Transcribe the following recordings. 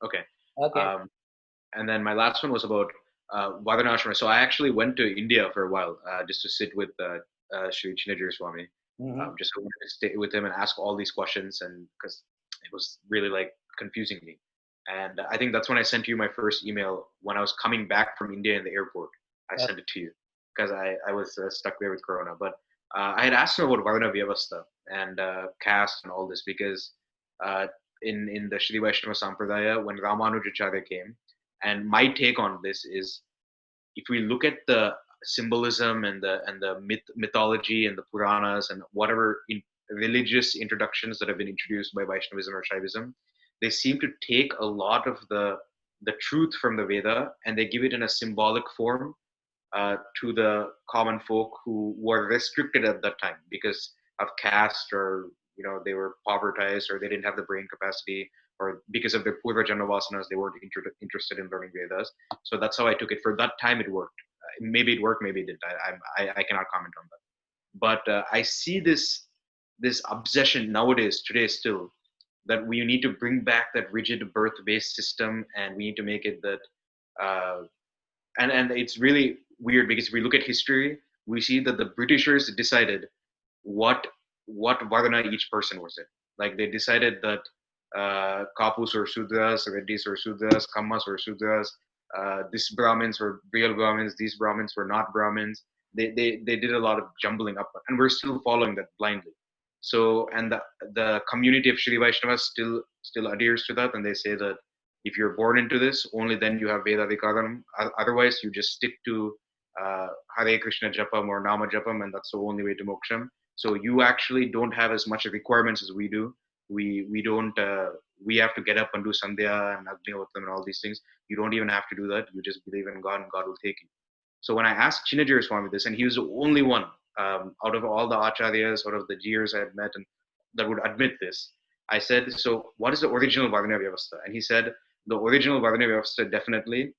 Okay. Okay. Um, and then my last one was about Varnashram. So I actually went to India for a while just to sit with Sri Chinajir Swami. Hmm. Just I wanted to stay with him and ask all these questions, and because it was really like confusing me. And I think that's when I sent you my first email when I was coming back from India in the airport. I sent it to you because I was stuck there with Corona. But I had asked him about Varna Vyavastha and caste and all this because uh, in the Shri Vaishnava Sampradaya, when Ramanujacharya came, and my take on this is if we look at the symbolism and the mythology and the Puranas and whatever religious introductions that have been introduced by Vaishnavism or Shaivism, they seem to take a lot of the truth from the Veda and they give it in a symbolic form to the common folk who were restricted at that time because of caste or they were povertized or they didn't have the brain capacity or because of their purva janma vasanas they weren't interested in learning Vedas. So that's how I took it. For that time, it worked. Maybe it worked, maybe it didn't. I cannot comment on that. But I see this obsession nowadays, today still, that we need to bring back that rigid birth-based system, and we need to make it that uh, and it's really weird because if we look at history, we see that the Britishers decided what Varna each person was in. Like they decided that Kapus were Sudras, Reddis were Sudras, Kammas were Sudras. These Brahmins were real Brahmins. These Brahmins were not Brahmins. They did a lot of jumbling up, and we're still following that blindly. So, and the community of Shri Vaishnavas still adheres to that, and they say that if you're born into this, only then you have Veda Vikaranam. Otherwise, you just stick to Hare Krishna Japam or Nama Japam, and that's the only way to moksham. So you actually don't have as much requirements as we do. We don't we have to get up and do Sandhya and Agnihotam and all these things. You don't even have to do that. You just believe in God and God will take you. So when I asked Chinajir Swami this, and he was the only one out of all the acharyas, out of the Jirs I had met, and that would admit this, I said, so what is the original Varna Vyavastha? And he said, the original Varna Vyavastha definitely,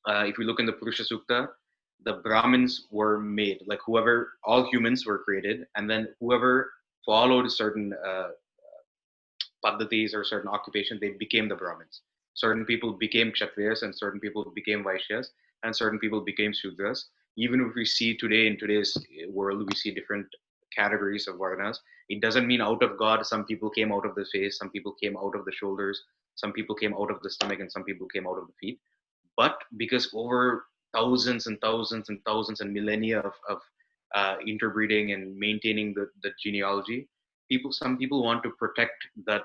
if we look in the Purusha Sukta, the Brahmins were made, like whoever, all humans were created, and then whoever followed certain paddhatis or certain occupation, they became the Brahmins. Certain people became Kshatriyas and certain people became Vaishyas and certain people became Sudras. Even if we see today in today's world, we see different categories of Varnas. It doesn't mean out of God, some people came out of the face, some people came out of the shoulders, some people came out of the stomach, and some people came out of the feet. But because over thousands and thousands and thousands and millennia of interbreeding and maintaining the genealogy, some people want to protect that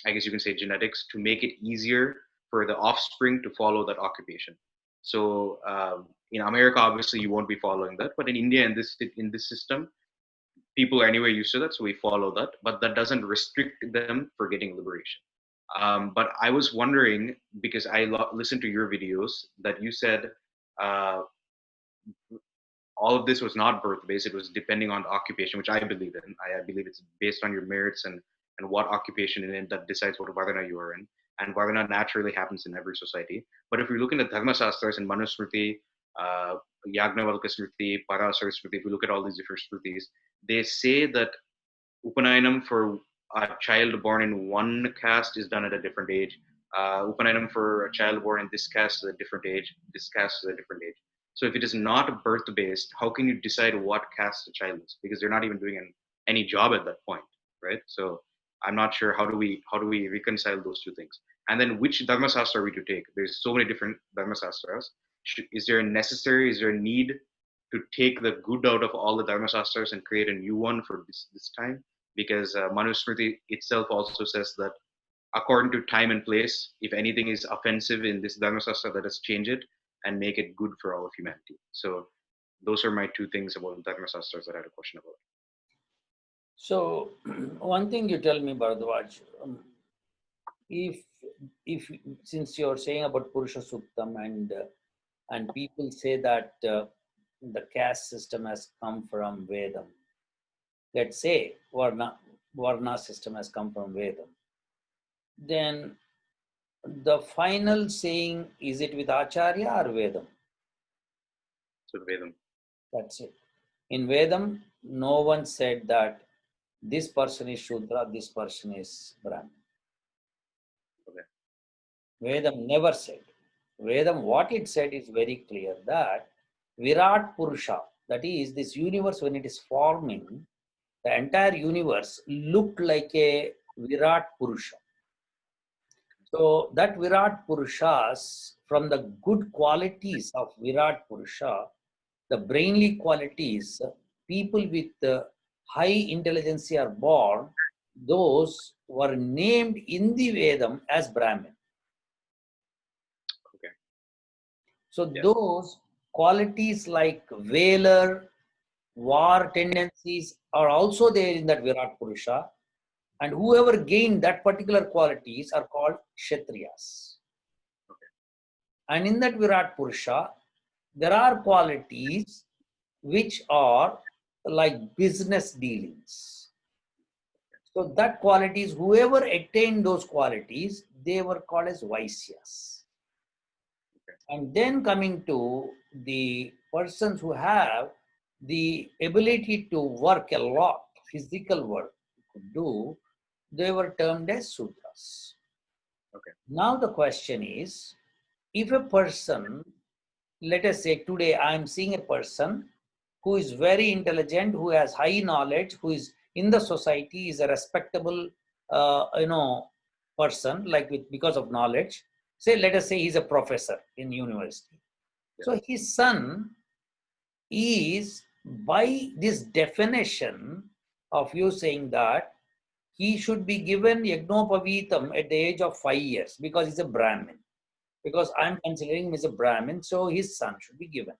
I guess you can say genetics to make it easier for the offspring to follow that occupation. So in America, obviously you won't be following that, but in India, in this system, people are anyway used to that, so we follow that. But that doesn't restrict them for getting liberation. But I was wondering because I listened to your videos that you said uh, all of this was not birth based; it was depending on the occupation, which I believe in. I believe it's based on your merits and what occupation in it that decides what Varna you are in. And Varna naturally happens in every society. But if we look into Dharma Shastras and Manusmriti, uh, Yajnavalkya Smriti, Parasar Smriti, if we look at all these different Smritis, they say that Upanayanam for a child born in one caste is done at a different age. Upanayanam for a child born in this caste is a different age. This caste is a different age. So if it is not birth based, how can you decide what caste the child is? Because they're not even doing any job at that point, right? So I'm not sure how do we reconcile those two things. And then which dharma sastra are we to take? There's so many different dharma sastras. Is there a necessary? Is there a need to take the good out of all the dharma sastras and create a new one for this time? Because Manusmriti itself also says that according to time and place, if anything is offensive in this Dharmasastra, let us change it and make it good for all of humanity. So those are my two things about Dharmasastras that I had a question about. So, one thing you tell me, Bharadwaj, if if since you're saying about Purusha Suktam and people say that the caste system has come from Vedam, let's say Varna system has come from Vedam, then the final saying, is it with Acharya or Vedam? So Vedam. That's it. In Vedam, no one said that this person is Shudra, this person is Brahmin. Okay. Vedam never said. Vedam, what it said is very clear that Virat Purusha, that is, this universe when it is forming, the entire universe looked like a Virat Purusha. So that Virat Purushas, from the good qualities of Virat Purusha, the brainly qualities, people with high intelligence are born, those were named in the Vedam as Brahmin. Okay. So Yeah. those qualities like valor, war tendencies are also there in that Virat Purusha. And whoever gained that particular qualities are called Kshatriyas. Okay. And in that Virat Purusha, there are qualities which are like business dealings. So that qualities, whoever attained those qualities, they were called as Vaisyas. Okay. And then coming to the persons who have the ability to work a lot, physical work to do, they were termed as Sudras. Okay. Now the question is, if a person, let us say today I am seeing a person who is very intelligent, who has high knowledge, who is in the society, is a respectable, person, like because of knowledge. Say, let us say he's a professor in university. Yeah. So his son is, by this definition of you saying that, he should be given Yajnopaveetam at the age of 5 years because he's a Brahmin. Because I'm considering him as a Brahmin, so his son should be given.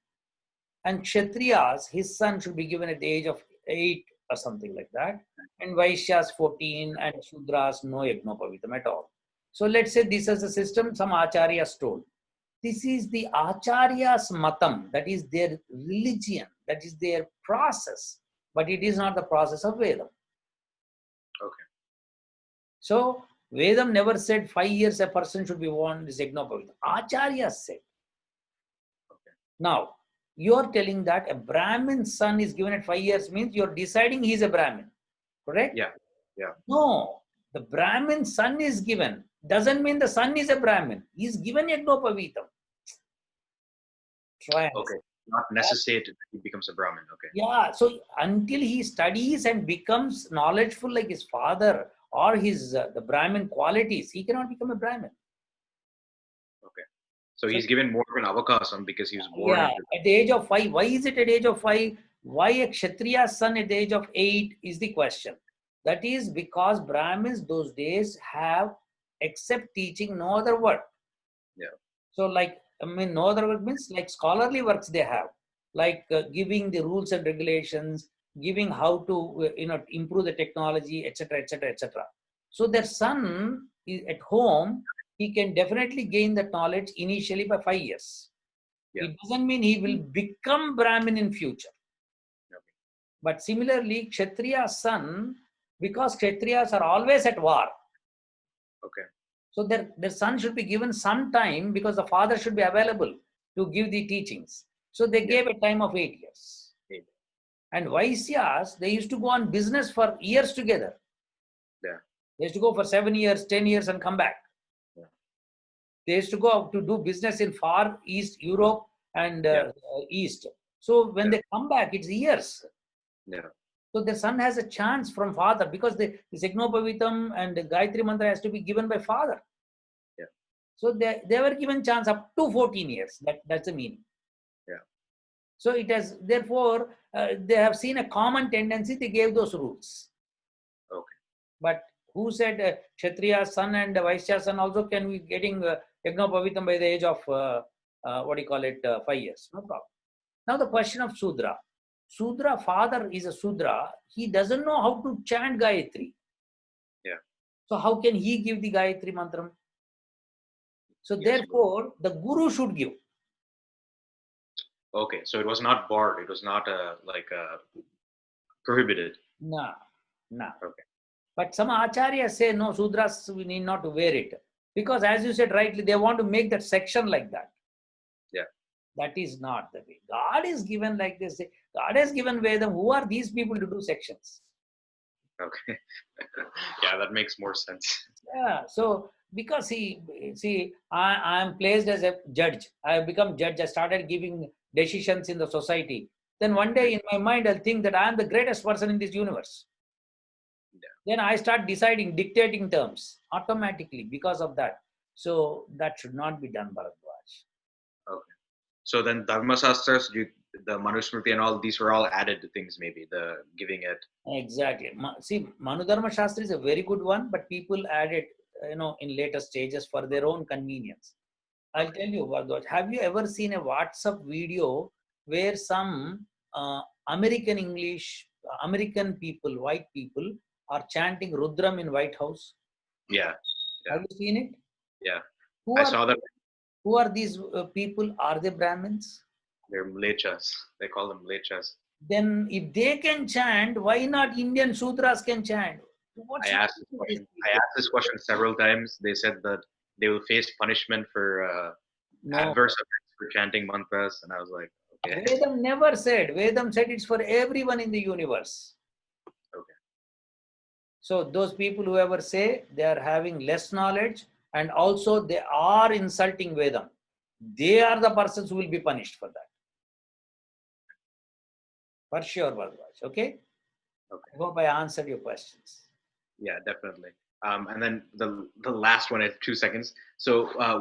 And Kshatriyas, his son should be given at the age of 8 or something like that. And Vaishyas 14 and Shudras no Yajnopaveetam at all. So let's say this is a system some Acharyas told. This is the Acharyas Matam, that is their religion, that is their process, but it is not the process of Vedam. Okay. So Vedam never said 5 years a person should be born is Yajnopaveetam. Acharyas said. Okay. Now, you're telling that a Brahmin son is given at 5 years means you're deciding he's a Brahmin, correct? Yeah. Yeah. No, the Brahmin son is given. Doesn't mean the son is a Brahmin. He's given Yajnopaveetam. Try. Okay. Not necessitate that he becomes a Brahmin. Okay. Yeah, so until he studies and becomes knowledgeful like his father or his the Brahmin qualities, he cannot become a Brahmin. Okay. So he's given more of an avakasam because he was born Yeah, into. at the age of 5. Why is it at the age of 5? Why a Kshatriya son at the age of 8 is the question. That is because Brahmins those days have, except teaching, no other work. Yeah. So like, no other work means like scholarly works they have, like giving the rules and regulations, giving how to, improve the technology, etc., etc., etc. So their son is at home, he can definitely gain that knowledge initially by 5 years. Yeah. It doesn't mean he will become Brahmin in future. Okay. But similarly, Kshatriya son, because Kshatriyas are always at war. Okay. So their son should be given some time because the father should be available to give the teachings. So they gave a time of 8 years. 8. And Vaisyas, they used to go on business for years together. Yeah. They used to go for 7 years, 10 years and come back. Yeah. They used to go out to do business in Far East, Europe and East. So when they come back, it's years. Yeah. So the son has a chance from father because the Yajnopaveetam and the Gayatri Mantra has to be given by father. Yeah. So they were given chance up to 14 years. That's the meaning. Yeah. So it has, therefore, they have seen a common tendency, they gave those rules. Okay. But who said Kshatriya son and Vaishya son also can be getting Yajnopaveetam by the age of, 5 years? No problem. Now the question of Sudra. Sudra, father is a Sudra. He doesn't know how to chant Gayatri. Yeah. So how can he give the Gayatri Mantram? So Yes, therefore, the Guru should give. Okay. So it was not barred. It was not prohibited. No. Okay. But some acharyas say, no, Sudras, we need not to wear it. Because as you said rightly, they want to make that section like that. Yeah. That is not the way. God is given like this. God has given Vedam. Who are these people to do sections? Okay. Yeah, that makes more sense. Yeah. So Because I am placed as a judge. I have become judge. I started giving decisions in the society. Then one day in my mind, I'll think that I am the greatest person in this universe. Then I start deciding, dictating terms automatically because of that. So that should not be done, Bharadwaj. Okay. So then Dharma Shastras, the Manusmriti and all these were all added things, maybe the giving it. Exactly. See, Manudharma Shastra is a very good one, but people add it, in later stages for their own convenience. I'll tell you, Bharadwaj, have you ever seen a WhatsApp video where some American English, American people, white people are chanting Rudram in White House? Yeah. Have you seen it? Yeah. Who I are saw that. who are these people? Are they Brahmins? They're mlechas. They call them mlechas. Then if they can chant, why not Indian Sudras can chant? I What's wrong asked this with these question. I people? asked this question several times. They said that they will face punishment for No. adverse effects for chanting mantras, and I was like, okay, Vedam never said. Vedam said it's for everyone in the universe. okay, So those people who ever say they are having less knowledge and also they are insulting Vedam, they are the persons who will be punished for that. For sure, Bharadwaj. Okay? okay. I hope I answered your questions. Yeah, definitely. And then the last one at 2 seconds. So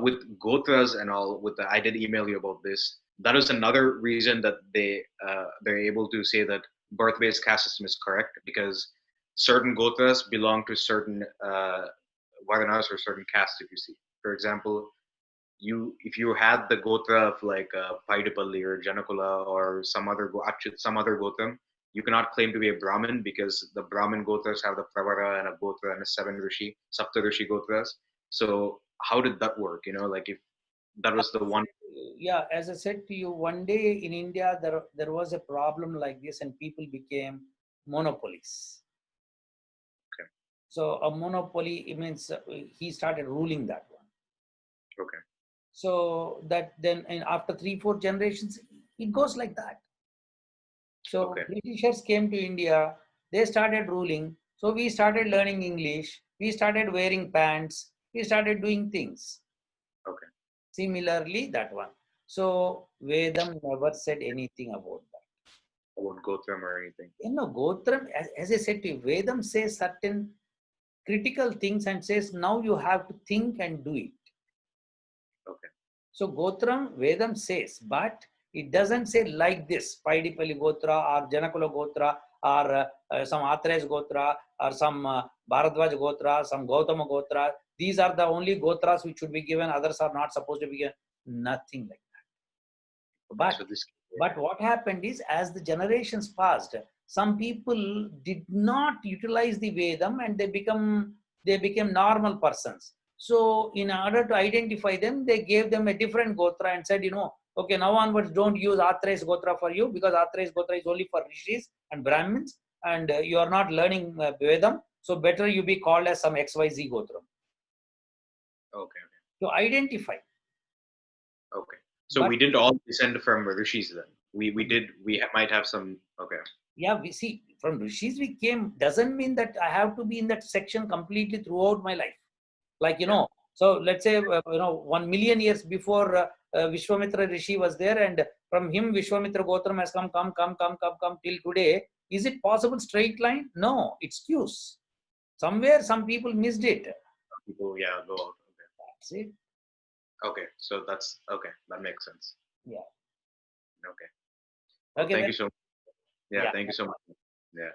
with Gotras and all, I did email you about this. That is another reason that they're able to say that birth-based caste system is correct, because certain Gotras belong to certain Varnas or certain castes. If you see, for example, if you had the Gotra of like Paidapalli or Janakula or some other Gotram, you cannot claim to be a Brahmin, because the Brahmin Gotras have the Pravara and a Gotra and a seven Rishi, Sapta Rishi Gotras. So how did that work? Like if that was the one. Yeah, as I said to you, one day in India, there was a problem like this and people became monopolies. Okay. So a monopoly, it means he started ruling that one. Okay. So that then and after 3, 4 generations, it goes like that. So Okay. Britishers came to India, they started ruling. So we started learning English, we started wearing pants, we started doing things. Okay. Similarly, that one. So Vedam never said anything about that. About Gotram or anything. Gotram, as I said to you, Vedam says certain critical things and says now you have to think and do it. Okay. So Gotram, Vedam says, but it doesn't say like this, Paidipalli Gotra or Janakula Gotra or some Athresh Gotra or some Bharadwaj Gotra, some Gautama Gotra. These are the only Gotras which should be given, others are not supposed to be given. Nothing like that. Okay. So this. But what happened is, as the generations passed, some people did not utilize the Vedam and they became normal persons. So in order to identify them, they gave them a different Gotra and said, okay, now onwards don't use Athresh Gotra for you, because Athresh Gotra is only for Rishis and Brahmins, and you are not learning Vedam. So better you be called as some XYZ Gotra. Okay. To identify. Okay. So we didn't all descend from rishis then. We might have some. Okay. Yeah, we see from rishis we came doesn't mean that I have to be in that section completely throughout my life. Like, so let's say, 1 million years before Vishwamitra Rishi was there, and from him Vishwamitra Gotram has come till today. Is it possible straight line? No, it's cues. Somewhere some people missed it. People, yeah, go out. Okay. That's it. Okay, so that's okay. That makes sense. Yeah. Okay. Well, Okay. thank you so much. Yeah, Yeah. thank you so much. Yeah.